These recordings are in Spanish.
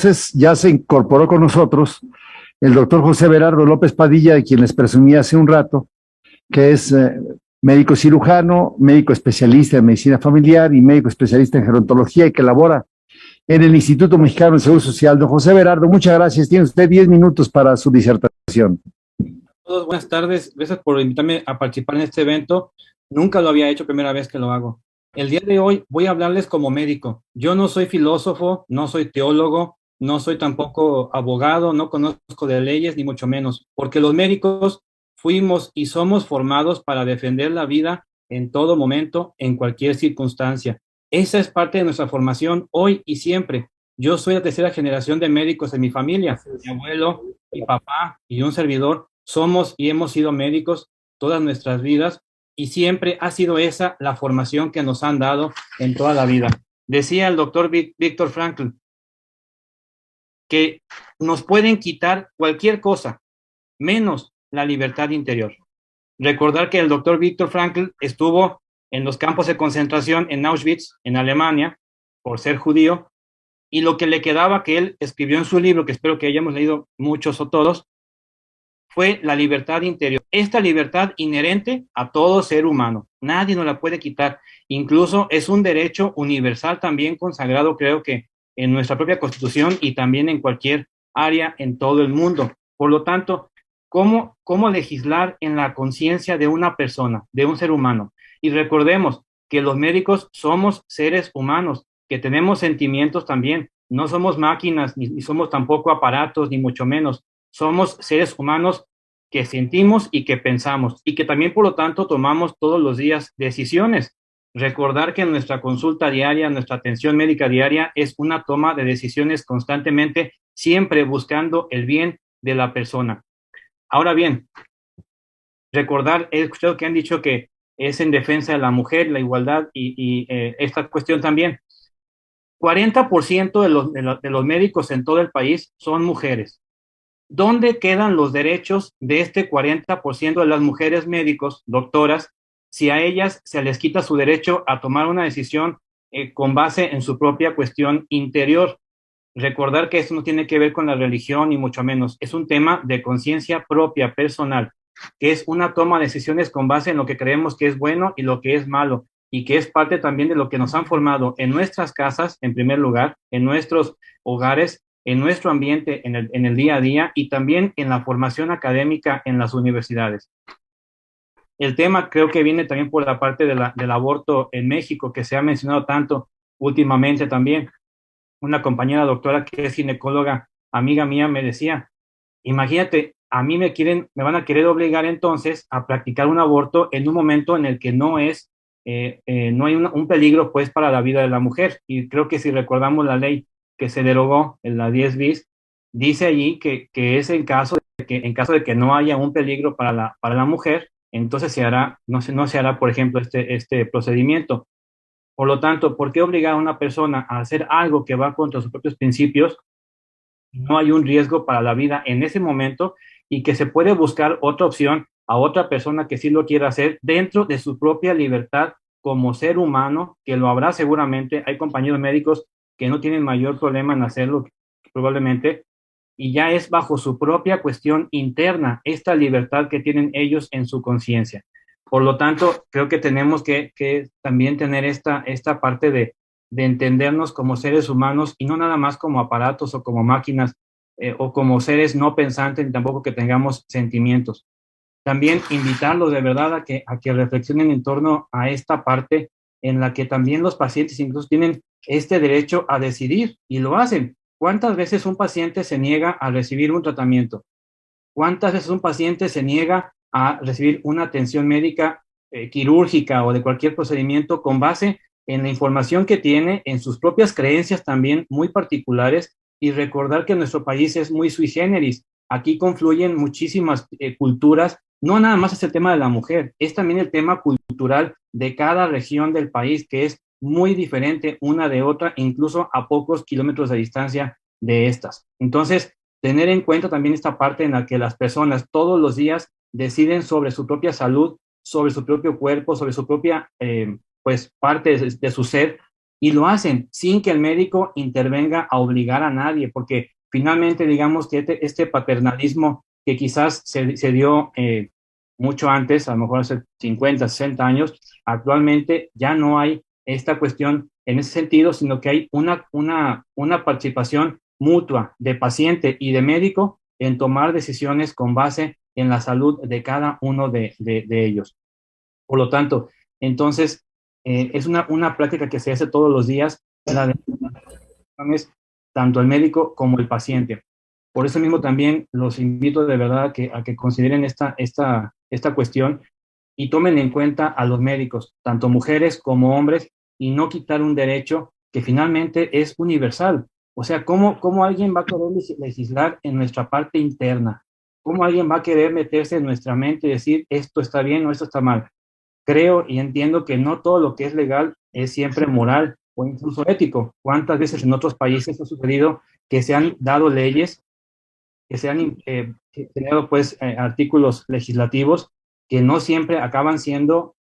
Entonces ya se incorporó con nosotros el doctor José Berardo López Padilla, de quien les presumí hace un rato, que es médico cirujano, médico especialista en medicina familiar y médico especialista en gerontología y que labora en el Instituto Mexicano de Seguro Social. Don José Berardo, muchas gracias. Tiene usted 10 minutos para su disertación. Todos, buenas tardes. Gracias por invitarme a participar en este evento. Nunca lo había hecho, primera vez que lo hago. El día de hoy voy a hablarles como médico. Yo no soy filósofo, no soy teólogo, no soy tampoco abogado, no conozco de leyes, ni mucho menos, porque los médicos fuimos y somos formados para defender la vida en todo momento, en cualquier circunstancia. Esa es parte de nuestra formación hoy y siempre. Yo soy la tercera generación de médicos en mi familia. Mi abuelo, mi papá y un servidor somos y hemos sido médicos todas nuestras vidas y siempre ha sido esa la formación que nos han dado en toda la vida. Decía el doctor Víctor Frankl que nos pueden quitar cualquier cosa, menos la libertad interior. Recordar que el doctor Víctor Frankl estuvo en los campos de concentración en Auschwitz, en Alemania, por ser judío, y lo que le quedaba que él escribió en su libro, que espero que hayamos leído muchos o todos, fue la libertad interior. Esta libertad inherente a todo ser humano. Nadie nos la puede quitar. Incluso es un derecho universal también consagrado, creo que en nuestra propia Constitución y también en cualquier área en todo el mundo. Por lo tanto, ¿cómo legislar en la conciencia de una persona, de un ser humano? Y recordemos que los médicos somos seres humanos, que tenemos sentimientos también. No somos máquinas, ni somos tampoco aparatos, ni mucho menos. Somos seres humanos que sentimos y que pensamos y que también, por lo tanto, tomamos todos los días decisiones. Recordar que nuestra consulta diaria, nuestra atención médica diaria es una toma de decisiones constantemente, siempre buscando el bien de la persona. Ahora bien, recordar, he escuchado que han dicho que es en defensa de la mujer, la igualdad y esta cuestión también. 40% de los médicos en todo el país son mujeres. ¿Dónde quedan los derechos de este 40% de las mujeres médicos, doctoras, si a ellas se les quita su derecho a tomar una decisión con base en su propia cuestión interior? Recordar que esto no tiene que ver con la religión ni mucho menos, es un tema de conciencia propia, personal, que es una toma de decisiones con base en lo que creemos que es bueno y lo que es malo, y que es parte también de lo que nos han formado en nuestras casas, en primer lugar, en nuestros hogares, en nuestro ambiente, en el día a día y también en la formación académica en las universidades. El tema creo que viene también por la parte del aborto en México, que se ha mencionado tanto últimamente también. Una compañera doctora que es ginecóloga, amiga mía, me decía, imagínate, a mí me van a querer obligar entonces a practicar un aborto en un momento en el que no hay un peligro pues para la vida de la mujer. Y creo que si recordamos la ley que se derogó en la 10 bis, dice allí que es en caso de que no haya un peligro para la mujer, entonces se hará, no se hará, por ejemplo, este procedimiento. Por lo tanto, ¿por qué obligar a una persona a hacer algo que va contra sus propios principios? No hay un riesgo para la vida en ese momento y que se puede buscar otra opción a otra persona que sí lo quiera hacer dentro de su propia libertad como ser humano, que lo habrá seguramente. Hay compañeros médicos que no tienen mayor problema en hacerlo, probablemente, y ya es bajo su propia cuestión interna, esta libertad que tienen ellos en su conciencia. Por lo tanto, creo que tenemos que también tener esta parte de entendernos como seres humanos y no nada más como aparatos o como máquinas o como seres no pensantes, ni tampoco que tengamos sentimientos. También invitarlos de verdad a que reflexionen en torno a esta parte en la que también los pacientes incluso tienen este derecho a decidir y lo hacen. ¿Cuántas veces un paciente se niega a recibir un tratamiento? ¿Cuántas veces un paciente se niega a recibir una atención médica quirúrgica o de cualquier procedimiento con base en la información que tiene, en sus propias creencias también muy particulares? Y recordar que nuestro país es muy sui generis. Aquí confluyen muchísimas culturas. No nada más es el tema de la mujer, es también el tema cultural de cada región del país, que es muy diferente una de otra, incluso a pocos kilómetros de distancia de estas. Entonces, tener en cuenta también esta parte en la que las personas todos los días deciden sobre su propia salud, sobre su propio cuerpo, sobre su propia pues parte de su ser, y lo hacen sin que el médico intervenga a obligar a nadie, porque finalmente digamos que este paternalismo que quizás se dio mucho antes, a lo mejor hace 50, 60 años, actualmente ya no hay esta cuestión en ese sentido, sino que hay una participación mutua de paciente y de médico en tomar decisiones con base en la salud de cada uno de ellos. Por lo tanto, entonces, es una práctica que se hace todos los días, la de tanto el médico como el paciente. Por eso mismo también los invito de verdad a que consideren esta cuestión y tomen en cuenta a los médicos, tanto mujeres como hombres, y no quitar un derecho que finalmente es universal. O sea, ¿cómo alguien va a querer legislar en nuestra parte interna? ¿Cómo alguien va a querer meterse en nuestra mente y decir esto está bien o esto está mal? Creo y entiendo que no todo lo que es legal es siempre moral o incluso ético. ¿Cuántas veces en otros países ha sucedido que se han dado leyes, que se han generado pues artículos legislativos que no siempre acaban siendo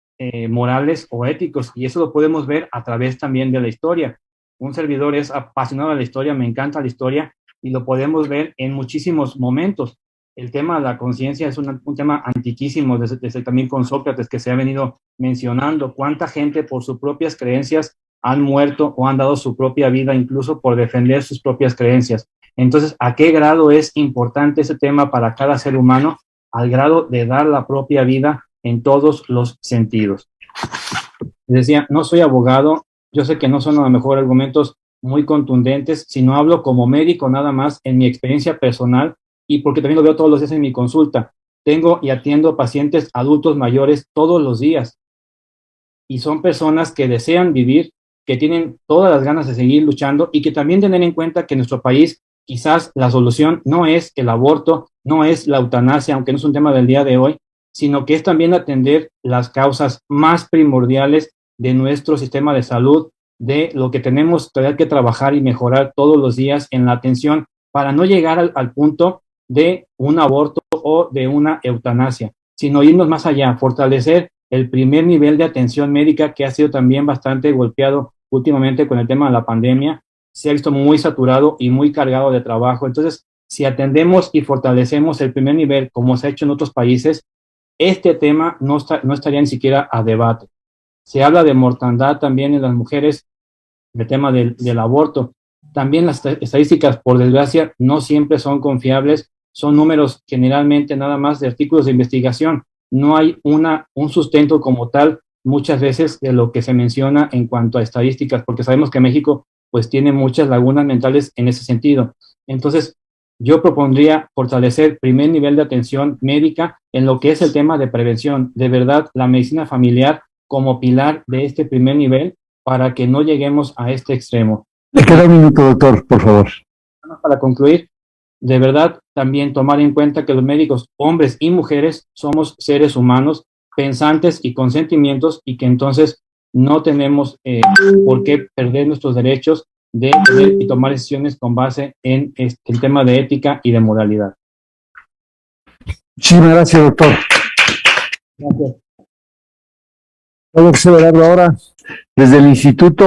morales o éticos? Y eso lo podemos ver a través también de la historia. Un servidor es apasionado de la historia, me encanta la historia y lo podemos ver en muchísimos momentos. El tema de la conciencia es un tema antiquísimo, desde también con Sócrates, que se ha venido mencionando. ¿Cuánta gente por sus propias creencias han muerto o han dado su propia vida incluso por defender sus propias creencias? Entonces, ¿a qué grado es importante ese tema para cada ser humano? Al grado de dar la propia vida en todos los sentidos. Les decía, no soy abogado, yo sé que no son a lo mejor argumentos muy contundentes, sino hablo como médico nada más en mi experiencia personal y porque también lo veo todos los días en mi consulta. Tengo y atiendo pacientes adultos mayores todos los días y son personas que desean vivir, que tienen todas las ganas de seguir luchando y que también tener en cuenta que en nuestro país quizás la solución no es el aborto, no es la eutanasia, aunque no es un tema del día de hoy, sino que es también atender las causas más primordiales de nuestro sistema de salud, de lo que tenemos todavía que trabajar y mejorar todos los días en la atención para no llegar al punto de un aborto o de una eutanasia, sino irnos más allá, fortalecer el primer nivel de atención médica que ha sido también bastante golpeado últimamente con el tema de la pandemia, se ha visto muy saturado y muy cargado de trabajo. Entonces, si atendemos y fortalecemos el primer nivel, como se ha hecho en otros países, este tema no estaría ni siquiera a debate. Se habla de mortandad también en las mujeres, el tema del aborto. También las estadísticas, por desgracia, no siempre son confiables, son números generalmente nada más de artículos de investigación. No hay un sustento como tal muchas veces de lo que se menciona en cuanto a estadísticas, porque sabemos que México pues tiene muchas lagunas mentales en ese sentido. Entonces, yo propondría fortalecer primer nivel de atención médica en lo que es el tema de prevención. De verdad, la medicina familiar como pilar de este primer nivel para que no lleguemos a este extremo. Le queda un minuto, doctor, por favor. Para concluir, de verdad también tomar en cuenta que los médicos, hombres y mujeres, somos seres humanos pensantes y con sentimientos y que entonces no tenemos por qué perder nuestros derechos de tener y tomar decisiones con base en el tema de ética y de moralidad. Muchísimas gracias, doctor. Gracias. Todo que se verá ahora desde el Instituto